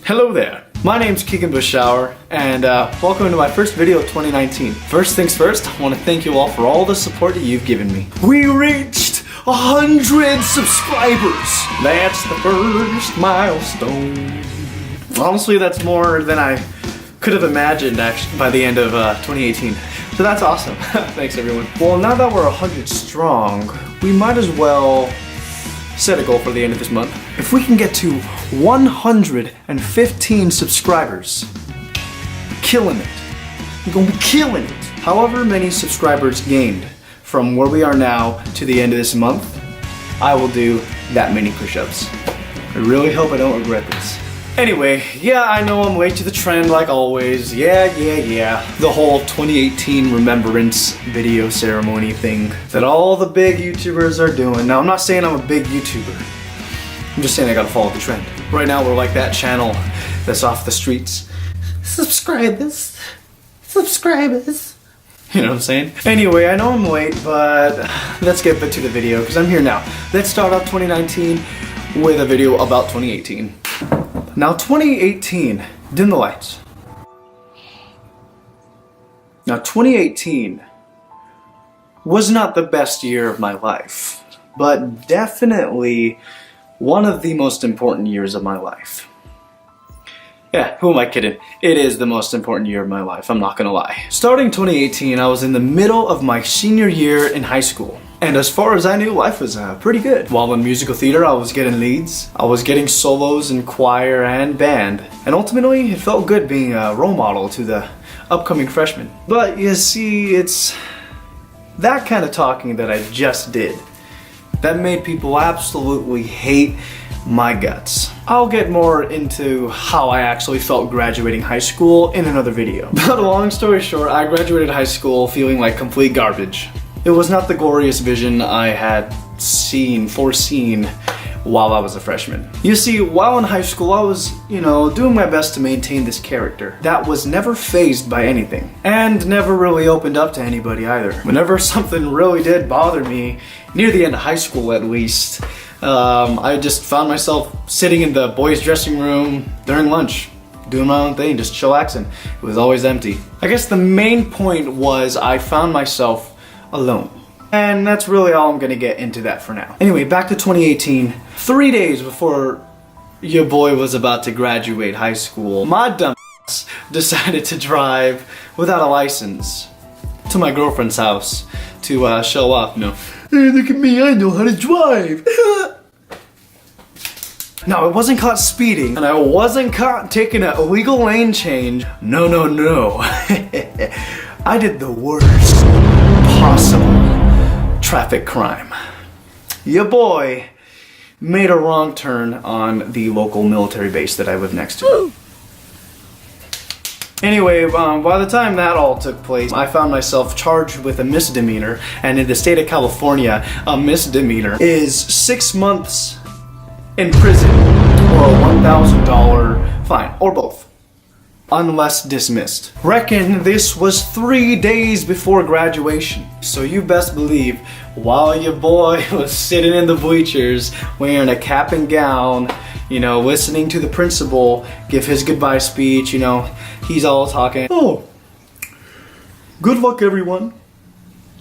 Hello there, my name's Keegan Bushauer, and welcome to my first video of 2019. First things first, I want to thank you all for all the support that you've given me. We reached 100 subscribers! That's the first milestone. Honestly, that's more than I could have imagined actually by the end of 2018. So that's awesome. Thanks everyone. Well, now that we're 100 strong, we might as well set a goal for the end of this month. If we can get to 115 subscribers, killing it. We're gonna be killing it. However many subscribers gained from where we are now to the end of this month, I will do that many push-ups. I really hope I don't regret this. Anyway, yeah, I know I'm late to the trend like always. Yeah. The whole 2018 remembrance video ceremony thing that all the big YouTubers are doing. Now, I'm not saying I'm a big YouTuber. I'm just saying I gotta follow the trend. Right now, we're like that channel that's off the streets. Subscribers. You know what I'm saying? Anyway, I know I'm late, but let's get back to the video because I'm here now. Let's start off 2019 with a video about 2018. Now 2018, dim the lights. Now 2018 was not the best year of my life, but definitely one of the most important years of my life. Yeah, who am I kidding? It is the most important year of my life, I'm not gonna lie. Starting 2018, I was in the middle of my senior year in high school. And as far as I knew, life was pretty good. While in musical theater, I was getting leads. I was getting solos in choir and band. And ultimately, it felt good being a role model to the upcoming freshmen. But you see, it's that kind of talking that I just did that made people absolutely hate my guts. I'll get more into how I actually felt graduating high school in another video. But long story short, I graduated high school feeling like complete garbage. It was not the glorious vision I had foreseen while I was a freshman. You see, while in high school, I was, doing my best to maintain this character that was never fazed by anything and never really opened up to anybody either. Whenever something really did bother me, near the end of high school at least, I just found myself sitting in the boys' dressing room during lunch, doing my own thing, just chillaxing. It was always empty. I guess the main point was I found myself alone. And that's really all I'm gonna get into that for now. Anyway, back to 2018. 3 days before your boy was about to graduate high school, my dumb ass decided to drive without a license to my girlfriend's house to show off, hey, look at me, I know how to drive. Now, I wasn't caught speeding, and I wasn't caught taking an illegal lane change. No. I did the worst possible traffic crime. Your boy made a wrong turn on the local military base that I live next to. Anyway, by the time that all took place, I found myself charged with a misdemeanor, and in the state of California, a misdemeanor is 6 months in prison or a $1,000 fine, or both, unless dismissed. Reckon this was 3 days before graduation. So you best believe, while your boy was sitting in the bleachers, wearing a cap and gown, listening to the principal give his goodbye speech, he's all talking, oh, good luck everyone.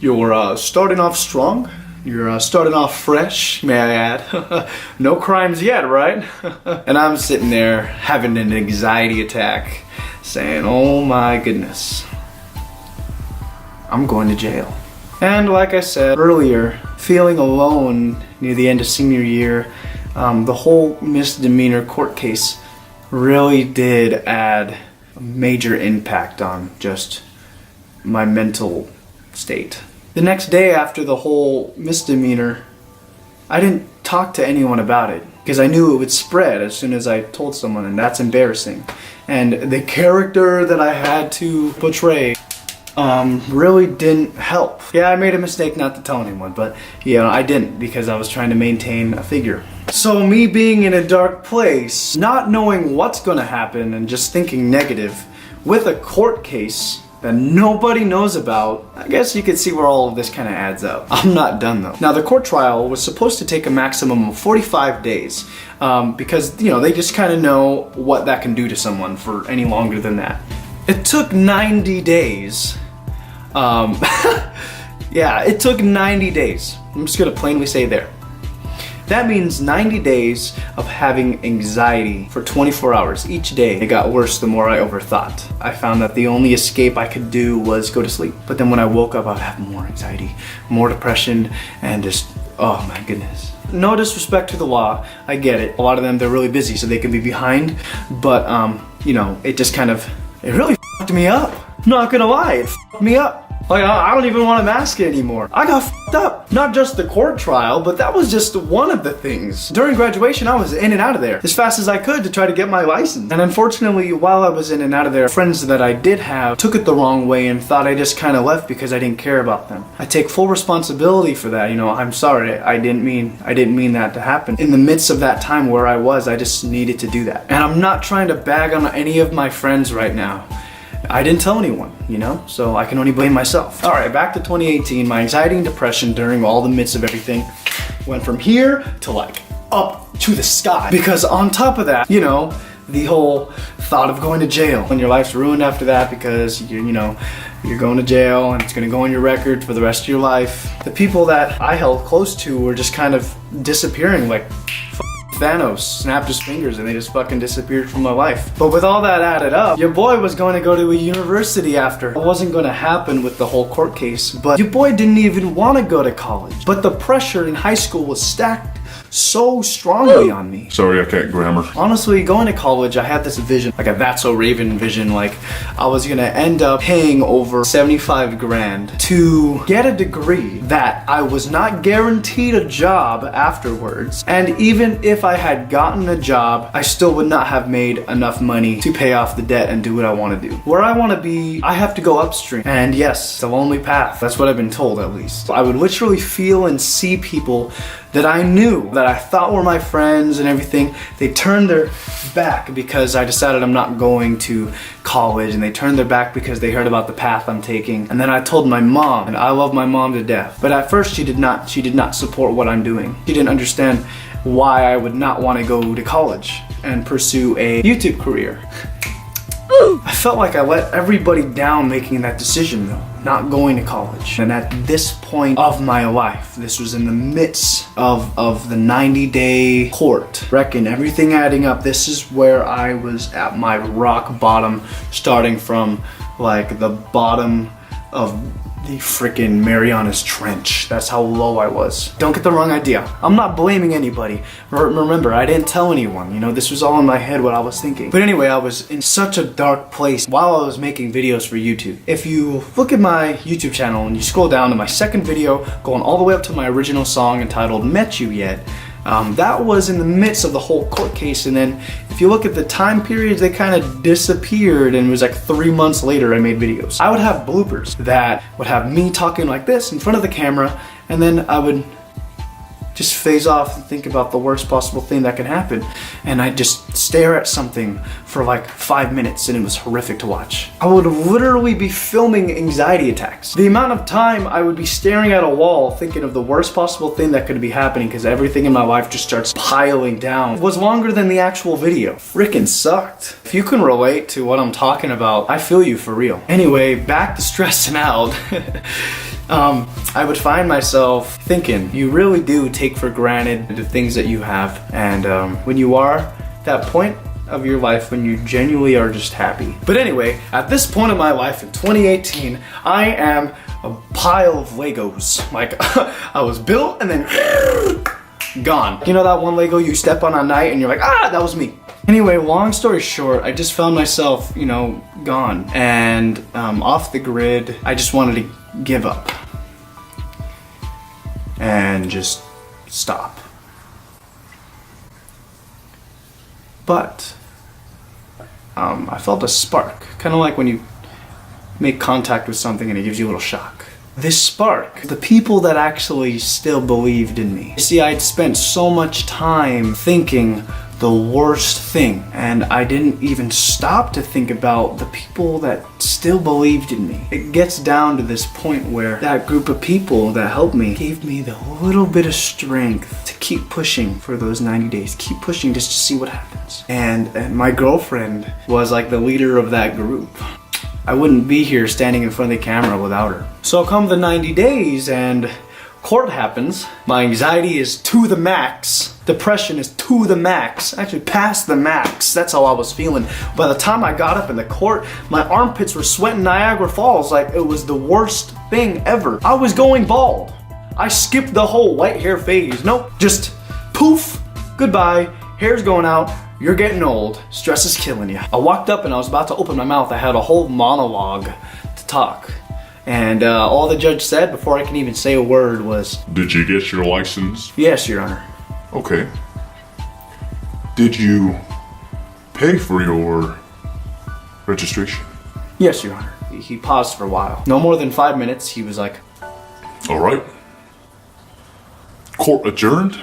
You're starting off strong. You're starting off fresh, may I add. No crimes yet, right? And I'm sitting there having an anxiety attack, saying, oh my goodness, I'm going to jail. And like I said earlier, feeling alone near the end of senior year, the whole misdemeanor court case really did add a major impact on just my mental state. The next day after the whole misdemeanor, I didn't talk to anyone about it because I knew it would spread as soon as I told someone, and that's embarrassing. And the character that I had to portray really didn't help. Yeah, I made a mistake not to tell anyone, but I didn't because I was trying to maintain a figure. So me being in a dark place, not knowing what's gonna happen and just thinking negative, with a court case that nobody knows about. I guess you can see where all of this kind of adds up. I'm not done though. Now the court trial was supposed to take a maximum of 45 days because, you know, they just kind of know what that can do to someone for any longer than that. It took 90 days. Yeah, it took 90 days. I'm just gonna plainly say there. That means 90 days of having anxiety for 24 hours each day. It got worse the more I overthought. I found that the only escape I could do was go to sleep. But then when I woke up, I'd have more anxiety, more depression, and just, oh my goodness. No disrespect to the law, I get it. A lot of them, they're really busy, so they can be behind. But, you know, it just kind of, it really f***ed me up. Not gonna lie, it f***ed me up. Like, I don't even want to mask it anymore. I got f***ed up. Not just the court trial, but that was just one of the things. During graduation, I was in and out of there as fast as I could to try to get my license. And unfortunately, while I was in and out of there, friends that I did have took it the wrong way and thought I just kind of left because I didn't care about them. I take full responsibility for that. You know, I'm sorry. I didn't mean that to happen. In the midst of that time where I was, I just needed to do that. And I'm not trying to bag on any of my friends right now. I didn't tell anyone, you know, so I can only blame myself. All right, back to 2018, my anxiety and depression during all the midst of everything went from here to like up to the sky. Because on top of that, you know, the whole thought of going to jail and your life's ruined after that because you know, you're going to jail and it's gonna go on your record for the rest of your life. The people that I held close to were just kind of disappearing like Thanos snapped his fingers and they just fucking disappeared from my life. But with all that added up, your boy was going to go to a university after. It wasn't going to happen with the whole court case, but your boy didn't even want to go to college. But the pressure in high school was stacked so strongly on me. Sorry, I can't grammar. Honestly, going to college, I had this vision, like a That's So Raven vision, like I was gonna end up paying over 75 grand to get a degree that I was not guaranteed a job afterwards. And even if I had gotten a job, I still would not have made enough money to pay off the debt and do what I want to do. Where I want to be, I have to go upstream. And yes, it's a lonely path. That's what I've been told, at least. I would literally feel and see people that I knew, that I thought were my friends and everything, they turned their back because I decided I'm not going to college, and they turned their back because they heard about the path I'm taking. And then I told my mom, and I love my mom to death, but at first she did not support what I'm doing. She didn't understand why I would not want to go to college and pursue a YouTube career. I felt like I let everybody down making that decision though, not going to college. And at this point of my life, this was in the midst of the 90-day court, reckon everything adding up, this is where I was at my rock bottom, starting from like the bottom of the freaking Marianas Trench. That's how low I was. Don't get the wrong idea. I'm not blaming anybody. Remember, I didn't tell anyone. You know, this was all in my head what I was thinking. But anyway, I was in such a dark place while I was making videos for YouTube. If you look at my YouTube channel and you scroll down to my second video, going all the way up to my original song entitled Met You Yet, that was in the midst of the whole court case, and then if you look at the time periods, they kind of disappeared, and it was like 3 months later I made videos. I would have bloopers that would have me talking like this in front of the camera, and then I would just phase off and think about the worst possible thing that can happen, and I'd just stare at something for like 5 minutes, and it was horrific to watch. I would literally be filming anxiety attacks. The amount of time I would be staring at a wall thinking of the worst possible thing that could be happening because everything in my life just starts piling down was longer than the actual video. Freaking sucked. If you can relate to what I'm talking about, I feel you for real. Anyway, back to stressing out. I would find myself thinking, you really do take for granted the things that you have, and when you are at that point of your life when you genuinely are just happy. But anyway, at this point of my life in 2018, I am a pile of Legos. Like, I was built and then gone. You know that one Lego you step on at night and you're like, ah, that was me. Anyway, long story short, I just found myself, you know, gone and off the grid. I just wanted to give up and just stop. But I felt a spark, kind of like when you make contact with something and it gives you a little shock. This spark, the people that actually still believed in me. You see, I'd spent so much time thinking the worst thing. And I didn't even stop to think about the people that still believed in me. It gets down to this point where that group of people that helped me gave me the little bit of strength to keep pushing for those 90 days. Keep pushing just to see what happens. And my girlfriend was like the leader of that group. I wouldn't be here standing in front of the camera without her. So come the 90 days and court happens. My anxiety is to the max. Depression is to the max. Actually past the max. That's how I was feeling. By the time I got up in the court, my armpits were sweating Niagara Falls like it was the worst thing ever. I was going bald. I skipped the whole white hair phase. Nope, just poof, goodbye, hair's going out, you're getting old, stress is killing you. I walked up and I was about to open my mouth. I had a whole monologue to talk. And all the judge said before I can even say a word was, "Did you get your license?" "Yes, Your Honor." Okay. Did you pay for your registration? "Yes, Your Honor." He paused for a while. No more than 5 minutes, he was like, All right. Court adjourned.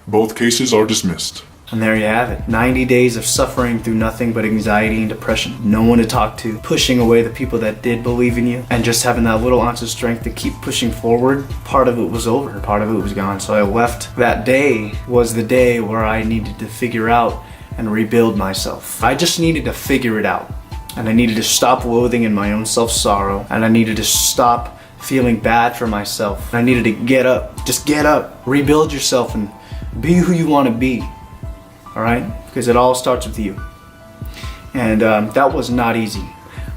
Both cases are dismissed. and there you have it. 90 days of suffering through nothing but anxiety and depression. No one to talk to. Pushing away the people that did believe in you. And just having that little ounce of strength to keep pushing forward. Part of it was over. Part of it was gone. So I left. That day was the day where I needed to figure out and rebuild myself. I just needed to figure it out. And I needed to stop loathing in my own self-sorrow. And I needed to stop feeling bad for myself. I needed to get up. Just get up. Rebuild yourself and be who you want to be. Alright? Because it all starts with you. And that was not easy.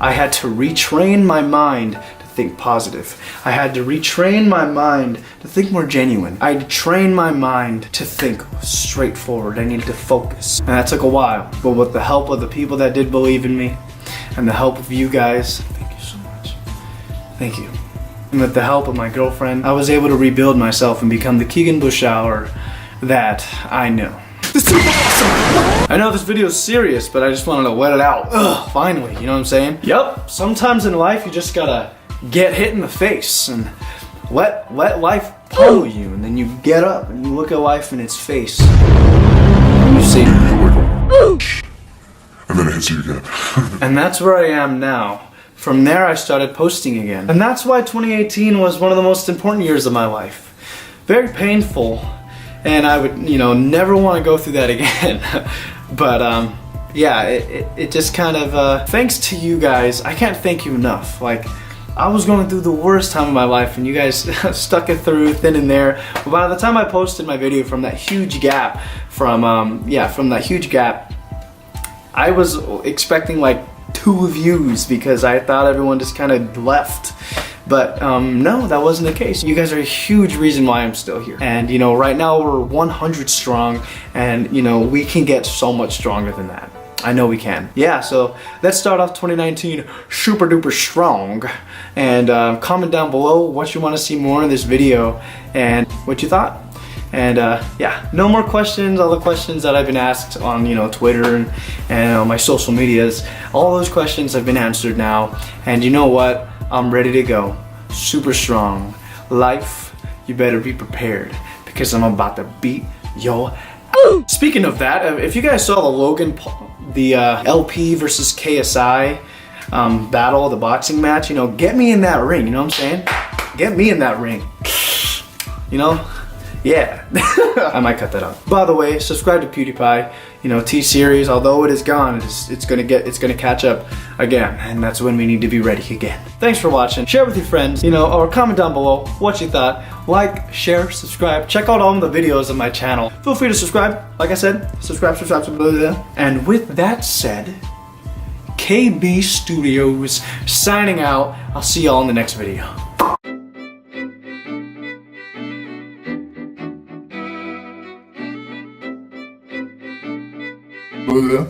I had to retrain my mind to think positive. I had to retrain my mind to think more genuine. I had to train my mind to think straightforward. I needed to focus. And that took a while. But with the help of the people that did believe in me, and the help of you guys, thank you so much. Thank you. And with the help of my girlfriend, I was able to rebuild myself and become the Keegan Bushauer that I know. I know this video is serious, but I just wanted to let it out. Ugh, finally, you know what I'm saying? Yep, sometimes in life you just gotta get hit in the face and let life pummel you, and then you get up and you look at life in its face. And you say, and then it hits you again. and that's where I am now. From there I started posting again. And that's why 2018 was one of the most important years of my life. Very painful. And I would, never want to go through that again. But, yeah, it just kind of, thanks to you guys, I can't thank you enough. Like, I was going through the worst time of my life and you guys stuck it through thin and there. But by the time I posted my video from that huge gap, from that huge gap, I was expecting like 2 views because I thought everyone just kind of left. But no, that wasn't the case. You guys are a huge reason why I'm still here. And right now we're 100 strong, and we can get so much stronger than that. I know we can. Yeah, so let's start off 2019 super duper strong. And comment down below what you want to see more in this video and what you thought. And yeah, no more questions. All the questions that I've been asked on Twitter and on my social medias, all those questions have been answered now. And you know what? I'm ready to go. Super strong. Life, you better be prepared because I'm about to beat your ass. Speaking of that, if you guys saw the LP versus KSI battle, the boxing match, get me in that ring, you know what I'm saying? Get me in that ring. Yeah. I might cut that out. By the way, subscribe to PewDiePie. T-Series, although it is gone, it's gonna catch up again, and that's when we need to be ready again. Thanks for watching. Share with your friends, or comment down below what you thought. Like, share, subscribe. Check out all the videos on my channel. Feel free to subscribe. Like I said, subscribe, blah, blah, blah. And with that said, KB Studios signing out. I'll see y'all in the next video. Yeah.